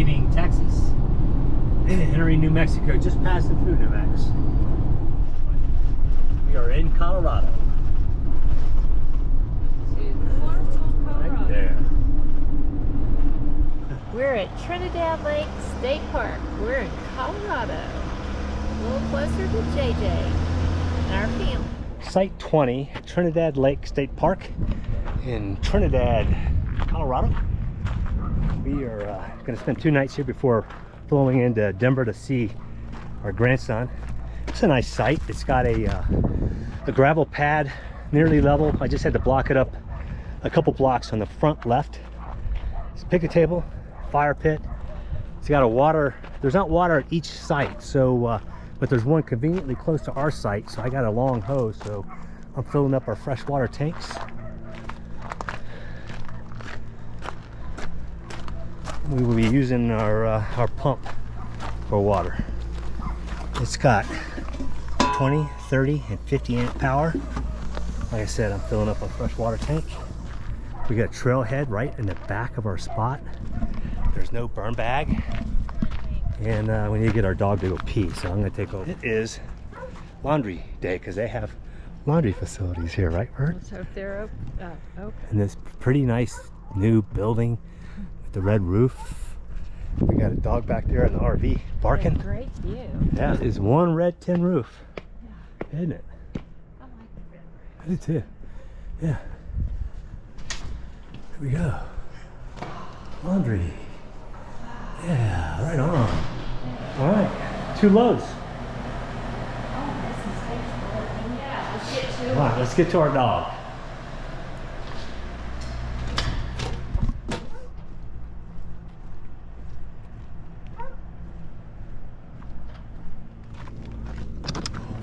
leaving Texas, entering New Mexico, just passing through New Mexico. We are in Colorado. Right there. We're at Trinidad Lake State Park. We're in Colorado. A little closer to JJ and our family. Site 20, Trinidad Lake State Park in Trinidad, Colorado. We are going to spend 2 nights here before flowing into Denver to see our grandson. It's a nice site. It's got a gravel pad, nearly level. I just had to block it up a couple blocks on the front left. It's a picnic table, fire pit. It's got a water. There's not water at each site, so but there's one conveniently close to our site, so I got a long hose, so I'm filling up our freshwater tanks. We will be using our pump for water. It's got 20, 30, and 50 amp power. Like I said, I'm filling up a freshwater tank. We got a trailhead right in the back of our spot. There's no burn bag. And we need to get our dog to go pee, so I'm gonna take over. It is laundry day because they have laundry facilities here, right, Bert? Let's hope they're open. And this pretty nice new building with the red roof. We got a dog back there in the RV barking. Great view. Yeah, it's one red tin roof, Yeah. isn't it? I like the red roof. I do too. Yeah. Here we go. Laundry. Yeah, right on. All right, 2 loads. Oh, this is tasty. Yeah, let's get to Come on, let's get to our dog.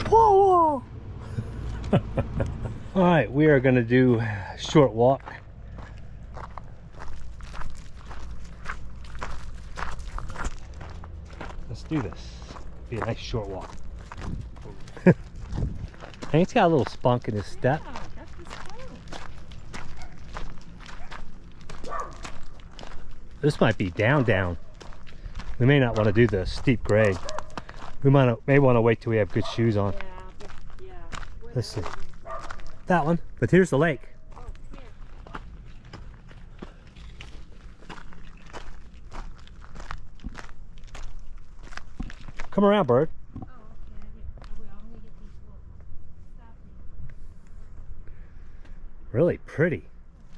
Whoa! All right, we are going to do a short walk. Let's do this. Be a nice short walk. And it's got a little spunk in his step. Yeah, that's his phone. This might be down. We may not want to do the steep grade. We may want to wait till we have good shoes on. Yeah. Let's see. That one. But here's the lake. Oh, here. Come around, Bird. Oh, okay. I will. I'm gonna get these little stuff. Really pretty.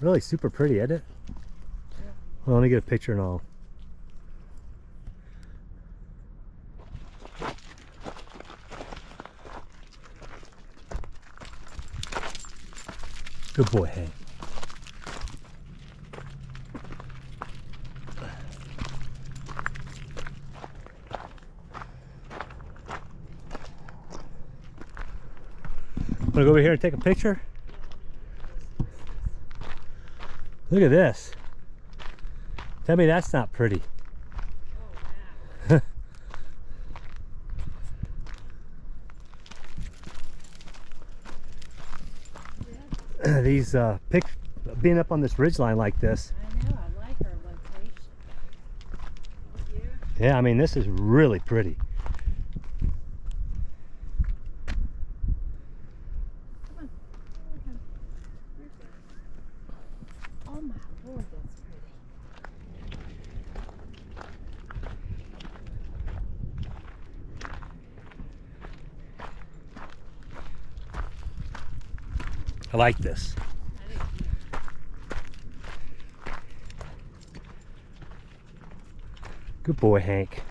Really super pretty, isn't it? Well, let me get a picture and all. Good boy, hey. Wanna go over here and take a picture? Look at this. Tell me that's not pretty. Oh, wow. These being up on this ridgeline like this. I know. I like our location. Yeah, I mean, this is really pretty. Come on. Oh my Lord, that's pretty. I like this. Good boy, Hank.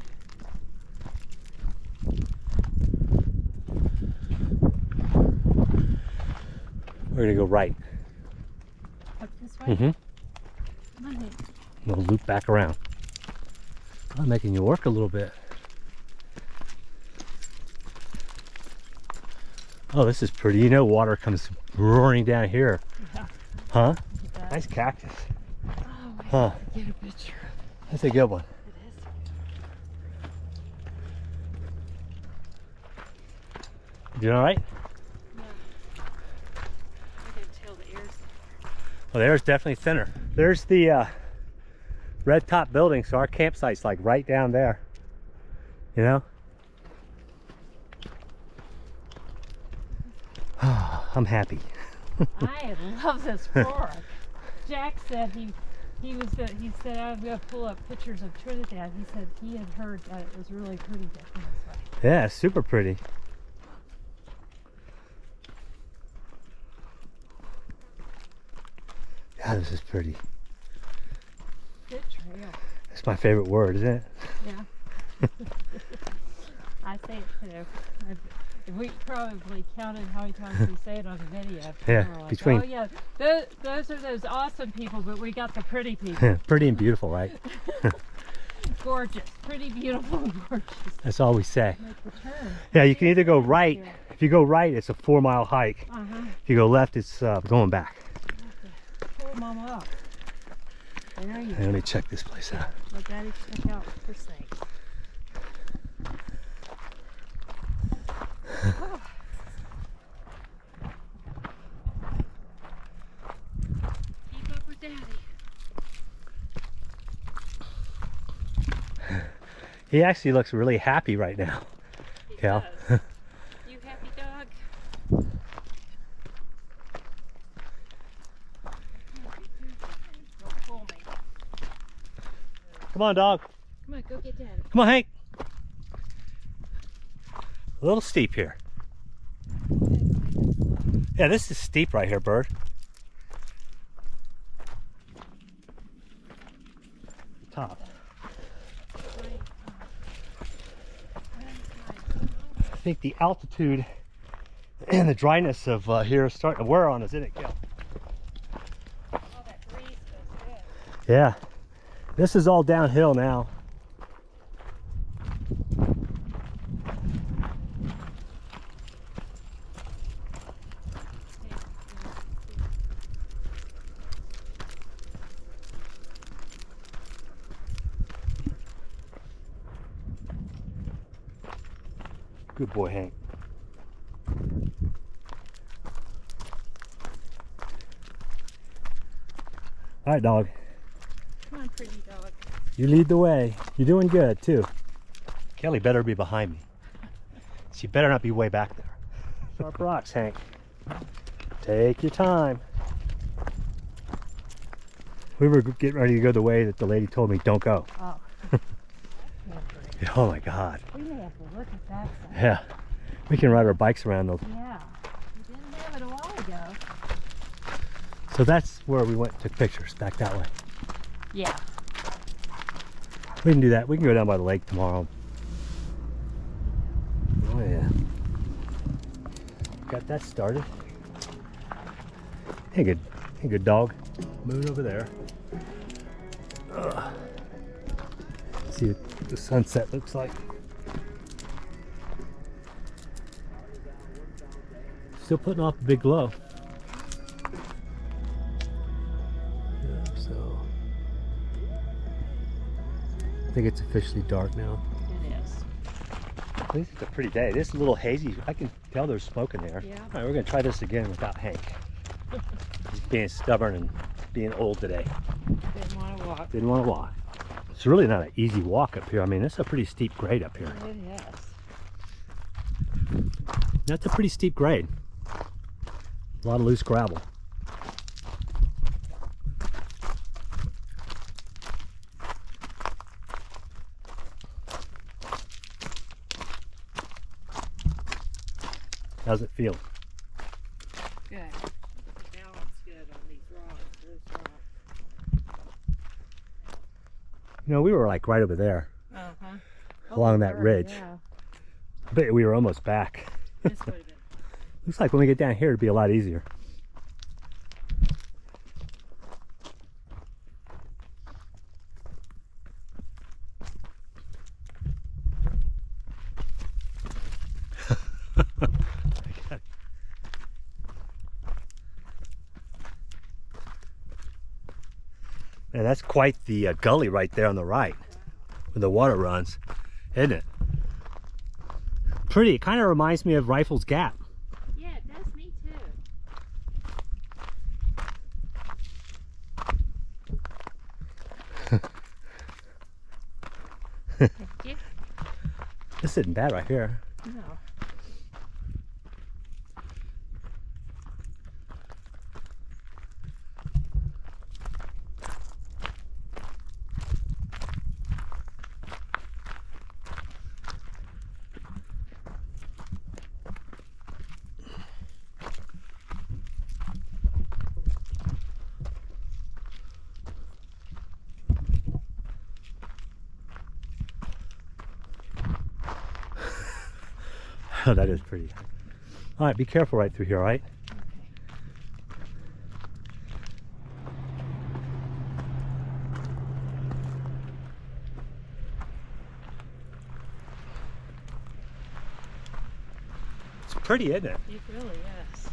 We're gonna go right. Up this way? Mm-hmm. Come on, Hank. We'll loop back around. I'm making you work a little bit. Oh, this is pretty. You know, water comes roaring down here. Yeah. Huh? Yeah. Nice cactus. Oh, wait. Huh. Get a picture. That's a good one. It is. You doing all right? Yeah. I can tell the air's Well, the air's definitely thinner. There's the red top building, so our campsite's like right down there. You know? I'm happy. I love this park. Jack said he said I was going to pull up pictures of Trinidad. He said he had heard that it was really pretty different this way. Yeah, super pretty. God, this is pretty. Good trail. That's my favorite word, isn't it? Yeah. I say it too. We probably counted how many times we say it on the video. Yeah, Like, between- oh yeah, those are those awesome people, but we got the pretty people. Pretty and beautiful, right? Gorgeous, pretty, beautiful, and gorgeous. That's all we say. Make the turn. Yeah, you can either go right. If you go right, it's a 4-mile hike. Uh-huh. If you go left, it's going back. Pull Mama up. There you Hey, go. let me check this place out. Let Daddy check out for snakes. Oh. Keep up with Daddy. He actually looks really happy right now, He Cal. does. You happy dog? Don't pull me. Come on, dog. Come on, go get Daddy. Come on, Hank. A little steep here. Yeah, this is steep right here, Bird. Top. I think the altitude and the dryness of here is starting to wear on us, isn't it, Cal? Oh, that breeze feels good. Yeah. This is all downhill now. Good boy, Hank. All right, dog. Come on, pretty dog. You lead the way. You're doing good, too. Kelly better be behind me. She better not be way back there. Sharp rocks, Hank. Take your time. We were getting ready to go the way that the lady told me don't go. Oh. Oh my God. We may have to look at that some. Yeah. We can ride our bikes around those. Yeah. We didn't have it a while ago. So that's where we went and took pictures, back that way. Yeah. We can do that. We can go down by the lake tomorrow. Oh yeah. Got that started. Hey, good dog. Moon over there. See what the sunset looks like. Still putting off a big glow. Yeah, so I think it's officially dark now. It is. At least it's a pretty day. This is a little hazy. I can tell there's smoke in there. Yeah. All right, we're gonna try this again without Hank. He's being stubborn and being old today. Didn't want to walk. Didn't want to walk. It's really not an easy walk up here. I mean, it's a pretty steep grade up here. It is. That's a pretty steep grade. A lot of loose gravel. How's it feel? Good. The balance good on these rocks. Those rocks. You know, we were like right over there. Uh-huh. Along that ridge. Yeah. I bet we were almost back. This would have been. Looks like when we get down here, it'd be a lot easier. Man, that's quite the gully right there on the right, where the water runs, isn't it? Pretty. It kind of reminds me of Rifles Gap. Yeah, it does me too. This isn't bad right here. No. Oh, that is pretty. All right, be careful right through here, all right? It's pretty, isn't it? It really is.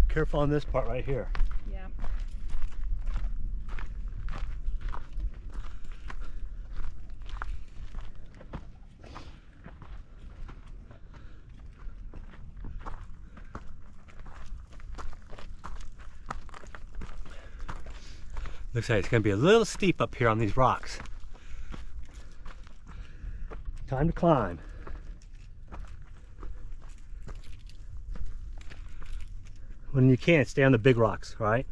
Careful on this part right here. Yeah. Looks like it's going to be a little steep up here on these rocks. Time to climb. When you can, stay on the big rocks, right?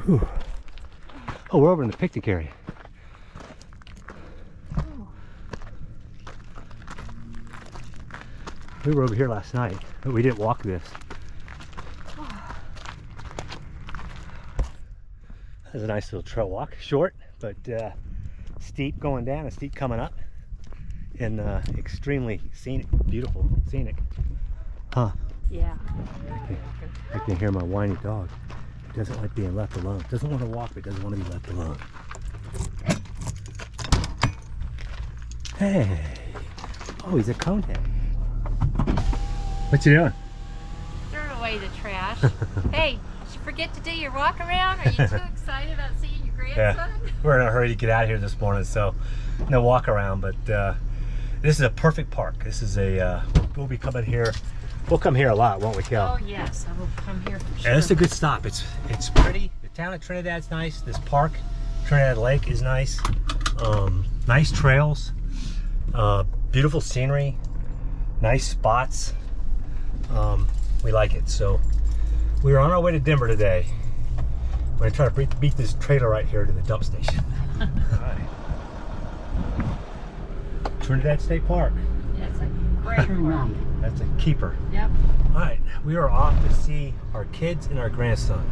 Whew. Oh, we're over in the picnic area. We were over here last night, but we didn't walk this. That's a nice little trail walk. Short, but steep going down and steep coming up. And extremely scenic, beautiful, scenic. Huh? Yeah. I can hear my whiny dog. He doesn't like being left alone. Doesn't want to walk, but doesn't want to be left alone. Hey! Oh, he's a conehead. What you doing? Throw away the trash. Hey, did you forget to do your walk around? Are you too excited about seeing your grandson? Yeah, we're in a hurry to get out of here this morning, so no walk around. But this is a perfect park. This is a we'll be coming here. We'll come here a lot, won't we, Kel? Oh yes, I will come here for sure. And it's a good stop. It's pretty. The town of Trinidad's nice. This park, Trinidad Lake, is nice. Nice trails, beautiful scenery, nice spots. We like it. So we are on our way to Denver today. We're gonna try to beat this trailer right here to the dump station. All right. Trinidad State Park. Yeah, it's a great park. That's a keeper. Yep. All right, we are off to see our kids and our grandson.